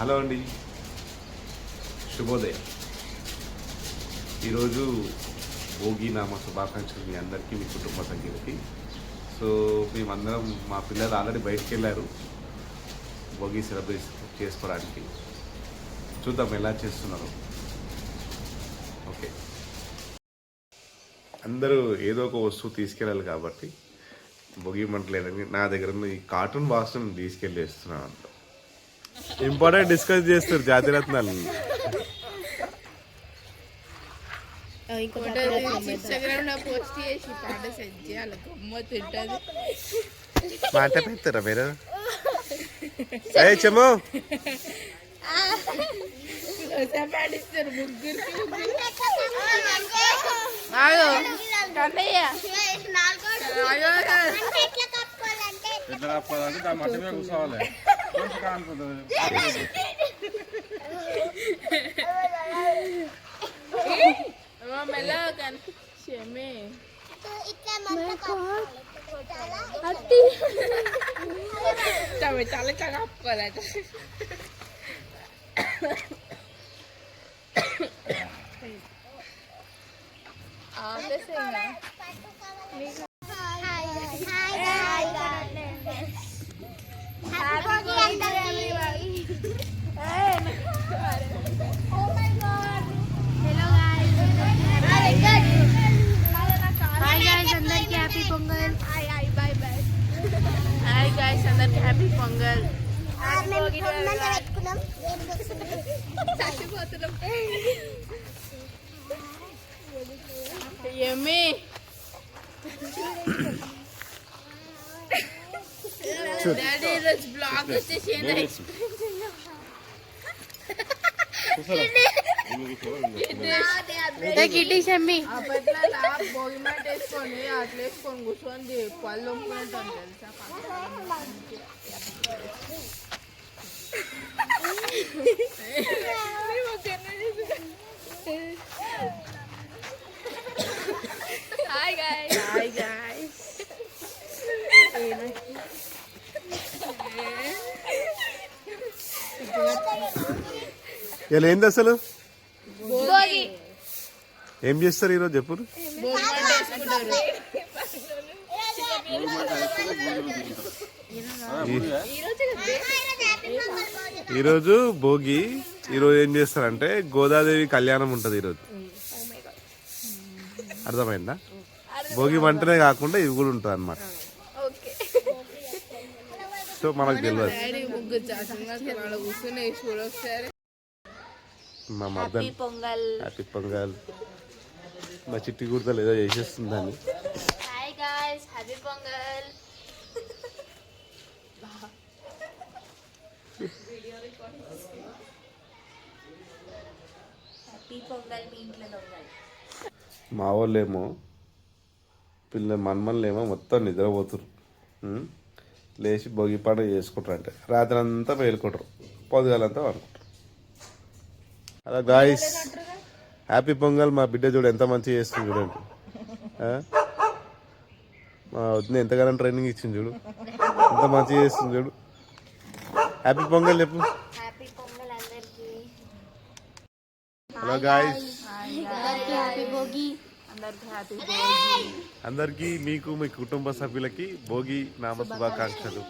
Hello అండి, శుభోదయం. ఈరోజు భోగి నామ శుభాకాంక్షలు మీ అందరికీ, మీ కుటుంబ సభ్యులకి. సో మేమందరం, మా పిల్లలు ఆల్రెడీ బయటికి వెళ్ళారు భోగి సెలబ్రేట్ చేసుకోవడానికి. చూద్దాం ఎలా చేస్తున్నారు. ఓకే, అందరూ ఏదో ఒక వస్తువు తీసుకెళ్ళాలి కాబట్టి భోగి మంటలేదని నా దగ్గర ఉన్న ఈ కార్టూన్ బాక్స్ని తీసుకెళ్ళి వేస్తున్నాను. అంత ఇంపార్టెంట్ డిస్కస్ చేస్తారు జాతిరత్నాలు. మాట పెడతారా మీరు? చెమో ఇద్దరు అప్పదంటే దాని మట్టి మీద కూర్చోవాలి. హ్యాపీ పొంగల్. కిటీ షమ్మి భోగి మాట వేసుకొని అట్లా వేసుకొని కూర్చొని పళ్ళు ఒప్పుకుంటాం తెలుసా. Hi guys. Hi guys. ఇలా ఏంది అసలు? భోగి ఏం చేస్తారు ఈరోజు చెప్పు. ఈరోజు భోగి. ఈరోజు ఏం చేస్తారంటే గోదాదేవి కళ్యాణం ఉంటుంది ఈరోజు. అర్థమైందా? భోగి మంటనే కాకుండా ఇవి కూడా ఉంటుంది అన్నమాట. సో మనకు తెలియదు. మా మద్దన్ హ్యాపీ పొంగల్. మా చిట్టి కుర్తలు ఏదో చేసేస్తుందని. Hi guys, happy Pongal. Happy Pongal మీ ఇంట్లో దొంగలు. మా వాళ్ళేమో మన్మన్లేమో మొత్తం నిద్రపోతురు. లేచి భోగి పండుగ చేసుకుంటారు. అంటే రాత్రి అంతా మేలుకుంటారు, పొద్దుగాలంతా అనుకుంటారు. అలా గాయస్, హ్యాపీ పొంగల్. మా బిడ్డ చూడు ఎంత మంచిగా చేస్తుంది చూడండి. మా వద్ద ఎంతగానో ట్రైనింగ్ ఇచ్చింది చూడు, ఎంత మంచిగా చేస్తుంది చూడు. హ్యాపీ పొంగల్ చెప్పు. హలో గాయస్, అందరికీ మీకు, మీ కుటుంబ సభ్యులకి భోగి నామ శుభాకాంక్షలు.